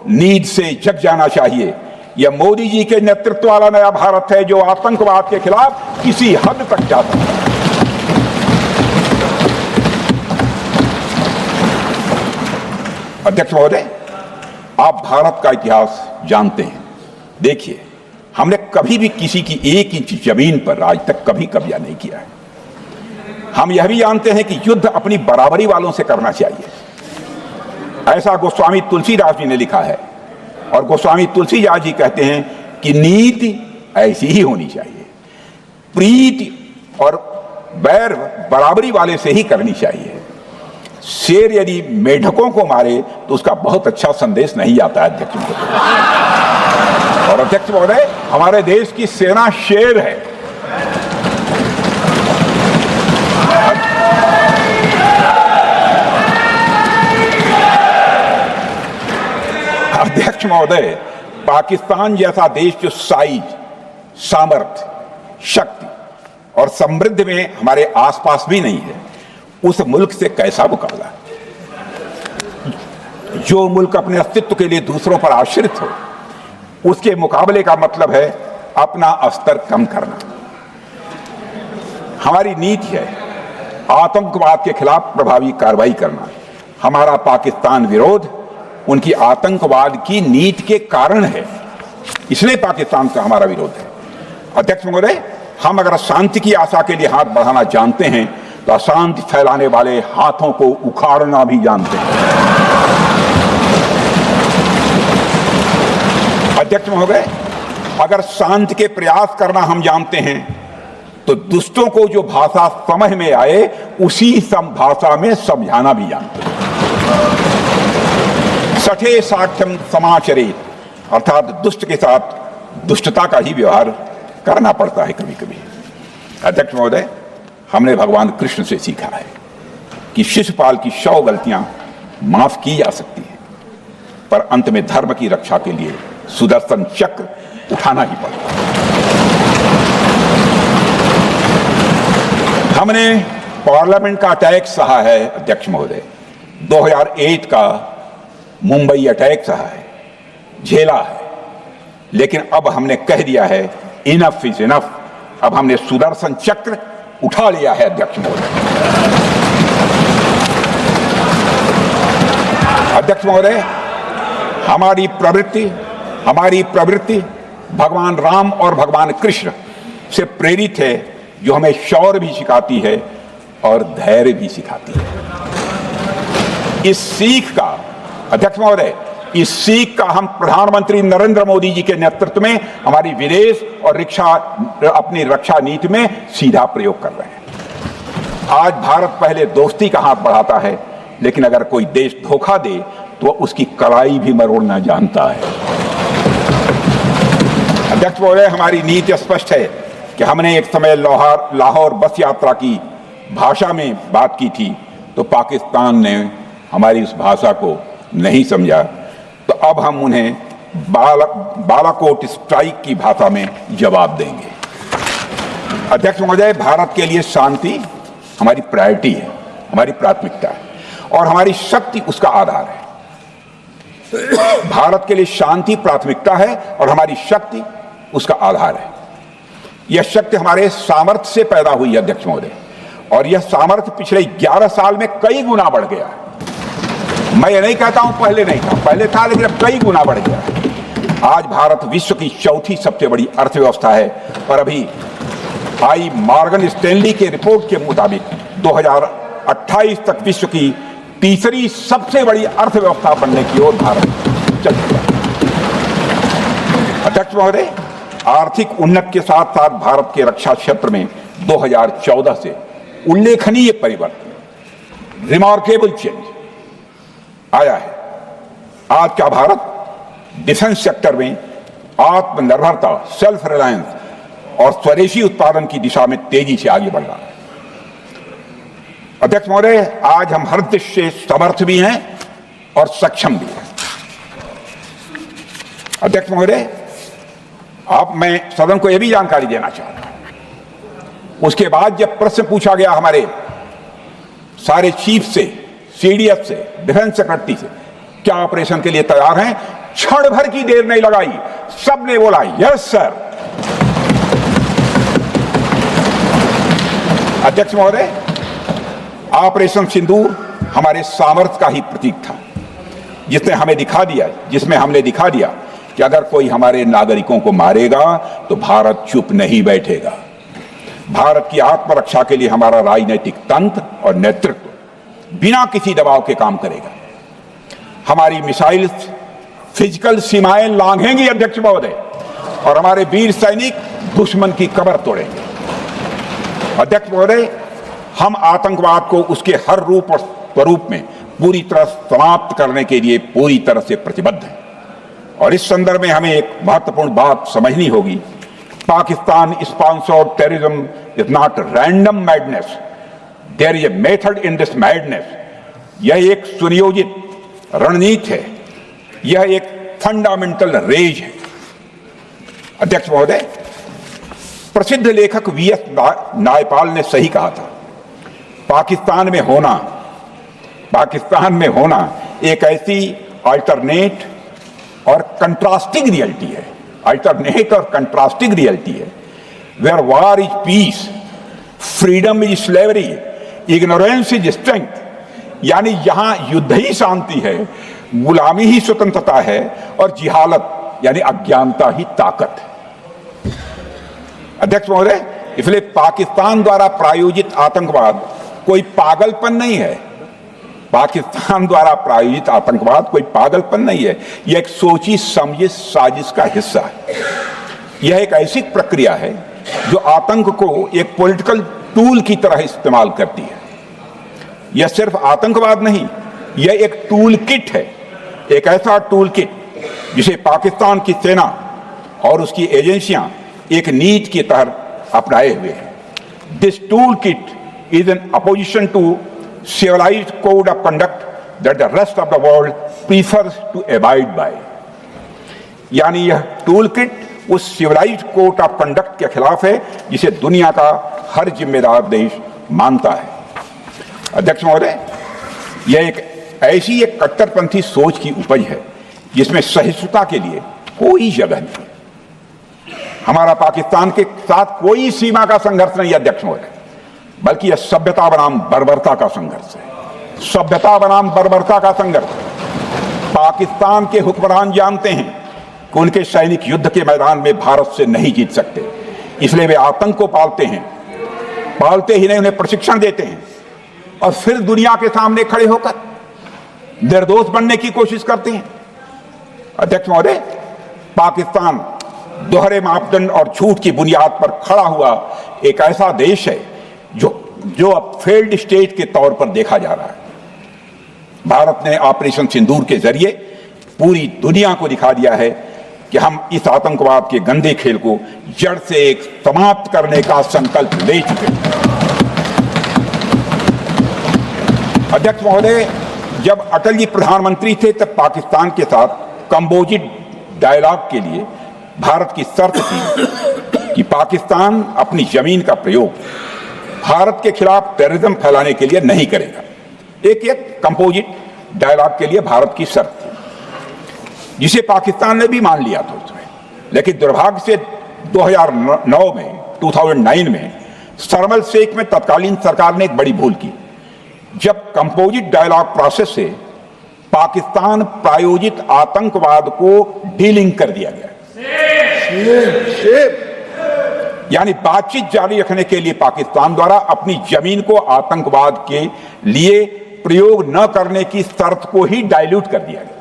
नींद से जग जाना चाहिए। यह मोदी जी के नेतृत्व वाला नया भारत है जो आतंकवाद के खिलाफ किसी हद तक जा सकता है। अध्यक्ष महोदय, आप भारत का इतिहास जानते हैं। देखिए, हमने कभी भी किसी की 1 इंच जमीन पर आज तक कभी कब्जा नहीं किया है। हम यह भी जानते हैं कि युद्ध अपनी बराबरी वालों से करना चाहिए। ऐसा गोस्वामी तुलसीदास जी ने लिखा है और गोस्वामी तुलसीदास जी कहते हैं कि नीति ऐसी ही होनी चाहिए, प्रीति और बैर बराबरी वाले से ही करनी चाहिए। शेर यदि मेढकों को मारे तो उसका बहुत अच्छा संदेश नहीं आता है अध्यक्ष महोदय। और अध्यक्ष महोदय, हमारे देश की सेना शेर है। अध्यक्ष महोदय, पाकिस्तान जैसा देश जो साइज, सामर्थ्य, शक्ति और समृद्धि में हमारे आसपास भी नहीं है, उस मुल्क से कैसा मुकाबला? जो मुल्क अपने अस्तित्व के लिए दूसरों पर आश्रित हो, उसके मुकाबले का मतलब है अपना स्तर कम करना। हमारी नीति है आतंकवाद के खिलाफ प्रभावी कार्रवाई करना। हमारा पाकिस्तान विरोध उनकी आतंकवाद की नीति के कारण है, इसलिए पाकिस्तान का हमारा विरोध है। अध्यक्ष महोदय, हम अगर शांति की आशा के लिए हाथ बढ़ाना जानते हैं तो अशांति फैलाने वाले हाथों को उखाड़ना भी जानते हैं। अध्यक्ष महोदय, अगर शांति के प्रयास करना हम जानते हैं तो दुष्टों को जो भाषा समझ में आए उसी भाषा में समझाना भी जानते हैं। सठे साठ्यम समाचरित, अर्थात दुष्ट के साथ दुष्टता का ही व्यवहार करना पड़ता है कभी कभी। अध्यक्ष महोदय, हमने भगवान कृष्ण से सीखा है कि शिशुपाल की 100 गलतियां माफ की जा सकती हैं, पर अंत में धर्म की रक्षा के लिए सुदर्शन चक्र उठाना ही पड़ता है। हमने पार्लियामेंट का अटैक सहा है अध्यक्ष महोदय, 2008 का मुंबई अटैक सहा है, झेला है, लेकिन अब हमने कह दिया है इनफ इज इनफ। अब हमने सुदर्शन चक्र उठा लिया है अध्यक्ष महोदय। अध्यक्ष महोदय, हमारी प्रवृत्ति भगवान राम और भगवान कृष्ण से प्रेरित है, जो हमें शौर्य भी सिखाती है और धैर्य भी सिखाती है। इस सीख का अध्यक्ष महोदय, इस सीख का हम प्रधानमंत्री नरेंद्र मोदी जी के नेतृत्व में हमारी विदेश और अपनी रक्षा नीति में सीधा प्रयोग कर रहे हैं। आज भारत पहले दोस्ती का हाथ बढ़ाता है, लेकिन अगर कोई देश धोखा दे तो उसकी कलाई भी मरोड़ना जानता है। अध्यक्ष महोदय, हमारी नीति स्पष्ट है कि हमने एक समय लाहौर बस यात्रा की भाषा में बात की थी तो पाकिस्तान ने हमारी उस भाषा को नहीं समझा, तो अब हम उन्हें बालाकोट स्ट्राइक की भाषा में जवाब देंगे। अध्यक्ष महोदय, भारत के लिए शांति हमारी प्रायोरिटी है, हमारी प्राथमिकता है और हमारी शक्ति उसका आधार है। भारत के लिए शांति प्राथमिकता है और हमारी शक्ति उसका आधार है। यह शक्ति हमारे सामर्थ्य से पैदा हुई है अध्यक्ष महोदय, और यह सामर्थ्य पिछले 11 साल में कई गुना बढ़ गया है। मैं ये नहीं कहता हूं पहले नहीं था, पहले था, लेकिन अब कई गुना बढ़ गया। आज भारत विश्व की 4थी सबसे बड़ी अर्थव्यवस्था है और अभी आई मॉर्गन स्टैनली के रिपोर्ट के मुताबिक 2028 तक विश्व की 3री सबसे बड़ी अर्थव्यवस्था बनने की ओर भारत चल चुका है। अध्यक्ष महोदय, आर्थिक उन्नति के साथ साथ भारत के रक्षा क्षेत्र में 2014 से उल्लेखनीय परिवर्तन, रिमार्केबल चेंज आया है। आज का भारत डिफेंस सेक्टर में आत्मनिर्भरता, सेल्फ रिलायंस और स्वदेशी उत्पादन की दिशा में तेजी से आगे बढ़ रहा है। अध्यक्ष महोदय, आज हम हर दृष्टि से समर्थ भी हैं और सक्षम भी हैं। अध्यक्ष महोदय, मैं सदन को यह भी जानकारी देना चाहता हूं, उसके बाद जब प्रश्न पूछा गया हमारे सारे चीफ से, सीडीएफ से, डिफेंस सेक्रेटरी से, क्या ऑपरेशन के लिए तैयार हैं, क्षण भर की देर नहीं लगाई, सबने बोला यस सर। अध्यक्ष महोदय, ऑपरेशन सिंदूर हमारे सामर्थ्य का ही प्रतीक था, जिसमें हमने दिखा दिया कि अगर कोई हमारे नागरिकों को मारेगा तो भारत चुप नहीं बैठेगा। भारत की आत्मरक्षा के लिए हमारा राजनीतिक तंत्र और नेतृत्व बिना किसी दबाव के काम करेगा। हमारी मिसाइल फिजिकल सीमाएं लांघेंगी अध्यक्ष महोदय, और हमारे वीर सैनिक दुश्मन की कमर तोड़ेंगे। अध्यक्ष महोदय, हम आतंकवाद को उसके हर रूप और स्वरूप में पूरी तरह समाप्त करने के लिए पूरी तरह से प्रतिबद्ध हैं। और इस संदर्भ में हमें एक महत्वपूर्ण बात समझनी होगी, Pakistan sponsored terrorism is not random madness, there is a method in this madness. यह एक सुनियोजित रणनीति है, यह एक फंडामेंटल रेज है। अध्यक्ष महोदय, प्रसिद्ध लेखक वीएस नायपाल ने सही कहा था, पाकिस्तान में होना एक ऐसी अल्टरनेट और कंट्रास्टिंग रियलिटी है, where war is peace, freedom is slavery, ignorance is strength. यानी यहां युद्ध ही शांति है, गुलामी ही स्वतंत्रता है, और जिहालत यानी अज्ञानता ही ताकत है। अध्यक्ष महोदय, इसलिए पाकिस्तान द्वारा प्रायोजित आतंकवाद कोई पागलपन नहीं है। पाकिस्तान द्वारा प्रायोजित आतंकवाद कोई पागलपन नहीं है, यह एक सोची समझी साजिश का हिस्सा है। यह एक ऐसी प्रक्रिया है जो आतंक को एक पॉलिटिकल टूल की तरह इस्तेमाल करती है। यह सिर्फ आतंकवाद नहीं, यह एक टूल किट है, एक ऐसा टूल किट जिसे पाकिस्तान की सेना और उसकी एजेंसियां एक नीति के तहत अपनाए हुए हैं। This tool kit is an opposition to civilized code of conduct that the rest of the world prefers to abide by। यानी यह टूल किट उस सिविलाइज्ड कोड ऑफ कंडक्ट के खिलाफ है जिसे दुनिया का हर जिम्मेदार देश मानता है। अध्यक्ष महोदय, यह एक कट्टरपंथी सोच की उपज है जिसमें सहिष्णुता के लिए कोई जगह नहीं। हमारा पाकिस्तान के साथ कोई सीमा का संघर्ष नहीं है अध्यक्ष महोदय, बल्कि यह सभ्यता बनाम बर्बरता का संघर्ष है। पाकिस्तान के हुक्मरान जानते हैं कि उनके सैनिक युद्ध के मैदान में भारत से नहीं जीत सकते, इसलिए वे आतंक को पालते ही नहीं, उन्हें प्रशिक्षण देते हैं और फिर दुनिया के सामने खड़े होकर निर्दोष बनने की कोशिश करते हैं। अध्यक्ष महोदय, पाकिस्तान दोहरे मापदंड और झूठ की बुनियाद पर खड़ा हुआ एक ऐसा देश है जो अब फेल्ड स्टेट के तौर पर देखा जा रहा है। भारत ने ऑपरेशन सिंदूर के जरिए पूरी दुनिया को दिखा दिया है कि हम इस आतंकवाद के गंदे खेल को जड़ से एक समाप्त करने का संकल्प ले चुके हैं। अध्यक्ष महोदय, जब अटल जी प्रधानमंत्री थे तब पाकिस्तान के साथ कंबोजिट डायलॉग के लिए भारत की शर्त थी कि पाकिस्तान अपनी जमीन का प्रयोग भारत के खिलाफ टेररिज्म फैलाने के लिए नहीं करेगा। एक कंपोजिट डायलॉग के लिए भारत की शर्त थी, जिसे पाकिस्तान ने भी मान लिया था उसमें। लेकिन दुर्भाग्य से 2009 में शर्म शेख में तत्कालीन सरकार ने एक बड़ी भूल की, जब कंपोजिट डायलॉग प्रोसेस से पाकिस्तान प्रायोजित आतंकवाद को डीलिंक कर दिया गया। यानी बातचीत जारी रखने के लिए पाकिस्तान द्वारा अपनी जमीन को आतंकवाद के लिए प्रयोग न करने की शर्त को ही डाइल्यूट कर दिया गया।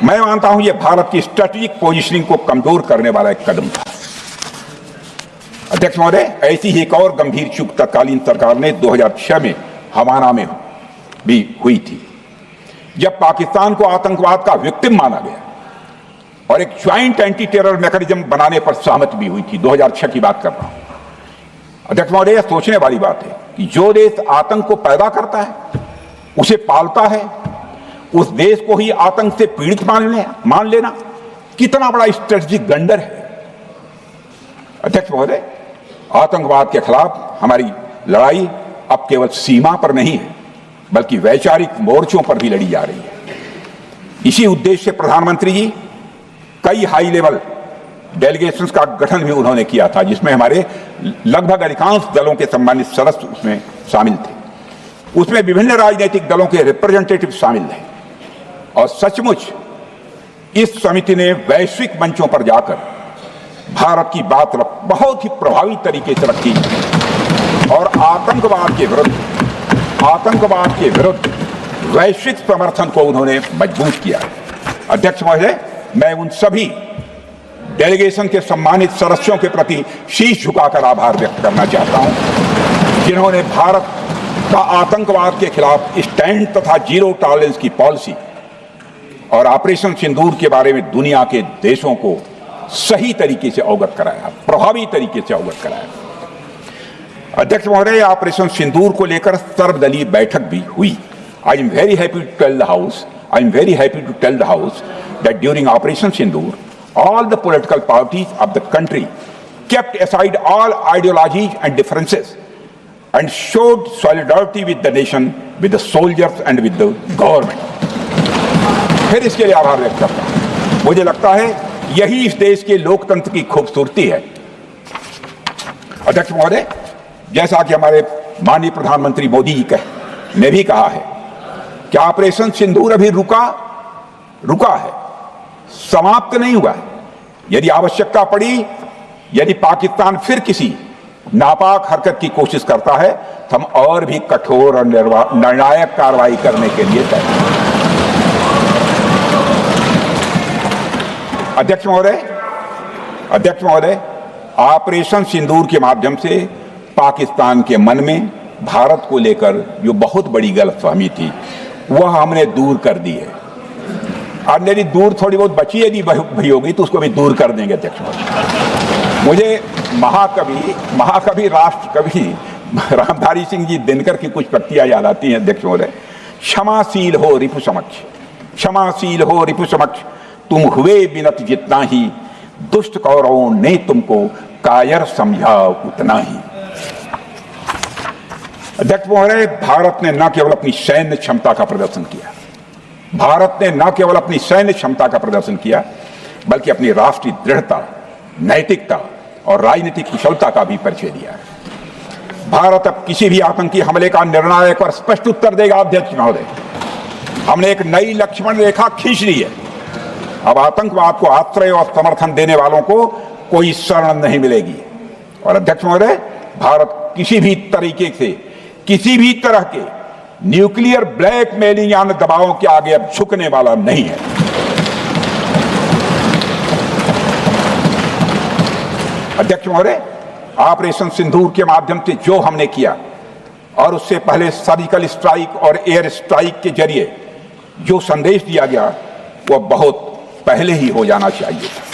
मैं मानता हूं यह भारत की स्ट्रेटेजिक पोजीशनिंग को कमजोर करने वाला एक कदम था। अध्यक्ष महोदय, ऐसी ही एक और गंभीर चूक तत्कालीन सरकार ने 2006 में हवाना में भी हुई थी, जब पाकिस्तान को आतंकवाद का विक्टिम माना गया और एक ज्वाइंट एंटी टेरर मैकेनिज्म बनाने पर सहमति भी हुई थी। 2006 की बात कर रहा हूं। अध्यक्ष महोदय, यह सोचने वाली बात है कि जो देश आतंक को पैदा करता है, उसे पालता है, उस देश को ही आतंक से पीड़ित मान लेना कितना बड़ा स्ट्रेटेजिक ब्लंडर है। अध्यक्ष महोदय, आतंकवाद के खिलाफ हमारी लड़ाई अब केवल सीमा पर नहीं है, बल्कि वैचारिक मोर्चों पर भी लड़ी जा रही है। इसी उद्देश्य से प्रधानमंत्री जी कई हाई लेवल डेलीगेशंस का गठन भी उन्होंने किया था, जिसमें हमारे लगभग अधिकांश दलों के सम्मानित सदस्य उसमें शामिल थे। उसमें विभिन्न राजनीतिक दलों के रिप्रेजेंटेटिव शामिल थे और सचमुच इस समिति ने वैश्विक मंचों पर जाकर भारत की बात बहुत ही प्रभावी तरीके से रखी और आतंकवाद के विरुद्ध वैश्विक समर्थन को उन्होंने मजबूत किया। अध्यक्ष महोदय, मैं उन सभी डेलीगेशन के सम्मानित सदस्यों के प्रति शीश झुकाकर आभार व्यक्त करना चाहता हूं, जिन्होंने भारत का आतंकवाद के खिलाफ स्टैंड तथा जीरो टॉलरेंस की पॉलिसी और ऑपरेशन सिंदूर के बारे में दुनिया के देशों को सही तरीके से अवगत कराया, प्रभावी तरीके से अवगत कराया। अध्यक्ष महोदय, ऑपरेशन सिंदूर को लेकर सर्वदलीय बैठक भी हुई। I am very happy to tell the house that during Operation Sindoor, all the political parties of the country kept aside all ideologies and differences and showed solidarity with the nation, with the soldiers and with the government. फिर इसके लिए आभार व्यक्त करता हूं। मुझे लगता है यही इस देश के लोकतंत्र की खूबसूरती है। अध्यक्ष महोदय, जैसा कि हमारे माननीय प्रधानमंत्री मोदी जी ने भी कहा है कि ऑपरेशन सिंदूर अभी रुका है, समाप्त नहीं हुआ है। यदि आवश्यकता पड़ी, यदि पाकिस्तान फिर किसी नापाक हरकत की कोशिश करता है, तो हम और भी कठोर और निर्णायक कार्रवाई करने के लिए तैयार हैं। अध्यक्ष महोदय, ऑपरेशन सिंदूर के माध्यम से पाकिस्तान के मन में भारत को लेकर जो बहुत बड़ी गलतफहमी थी, वह हमने दूर कर दी है। और यदि दूर थोड़ी बहुत बची यदि भई होगी तो उसको भी दूर कर देंगे। अध्यक्ष महोदय, मुझे महाकवि राष्ट्र कवि रामधारी सिंह जी दिनकर की कुछ पंक्तियां याद आती हैं। अध्यक्ष महोदय, क्षमाशील हो रिपु समक्ष, तुम हुए विनत जितना ही, दुष्ट कौरवों ने तुमको कायर समझा उतना ही। अध्यक्ष महोदय, भारत ने न केवल अपनी सैन्य क्षमता का प्रदर्शन किया, बल्कि अपनी राष्ट्रीय दृढ़ता, नैतिकता और राजनीतिक कुशलता का भी परिचय दिया है। भारत अब किसी भी आतंकी हमले का निर्णायक और स्पष्ट उत्तर देगा। अध्यक्ष महोदय, हमने एक नई लक्ष्मण रेखा खींच ली है। अब आतंकवाद को आश्रय और समर्थन देने वालों को कोई शरण नहीं मिलेगी। और अध्यक्ष महोदय, भारत किसी भी तरह के न्यूक्लियर ब्लैकमेलिंग या दबावों के आगे अब झुकने वाला नहीं है। अध्यक्ष महोदय, ऑपरेशन सिंदूर के माध्यम से जो हमने किया और उससे पहले सर्जिकल स्ट्राइक और एयर स्ट्राइक के जरिए जो संदेश दिया गया, वह बहुत पहले ही हो जाना चाहिए था।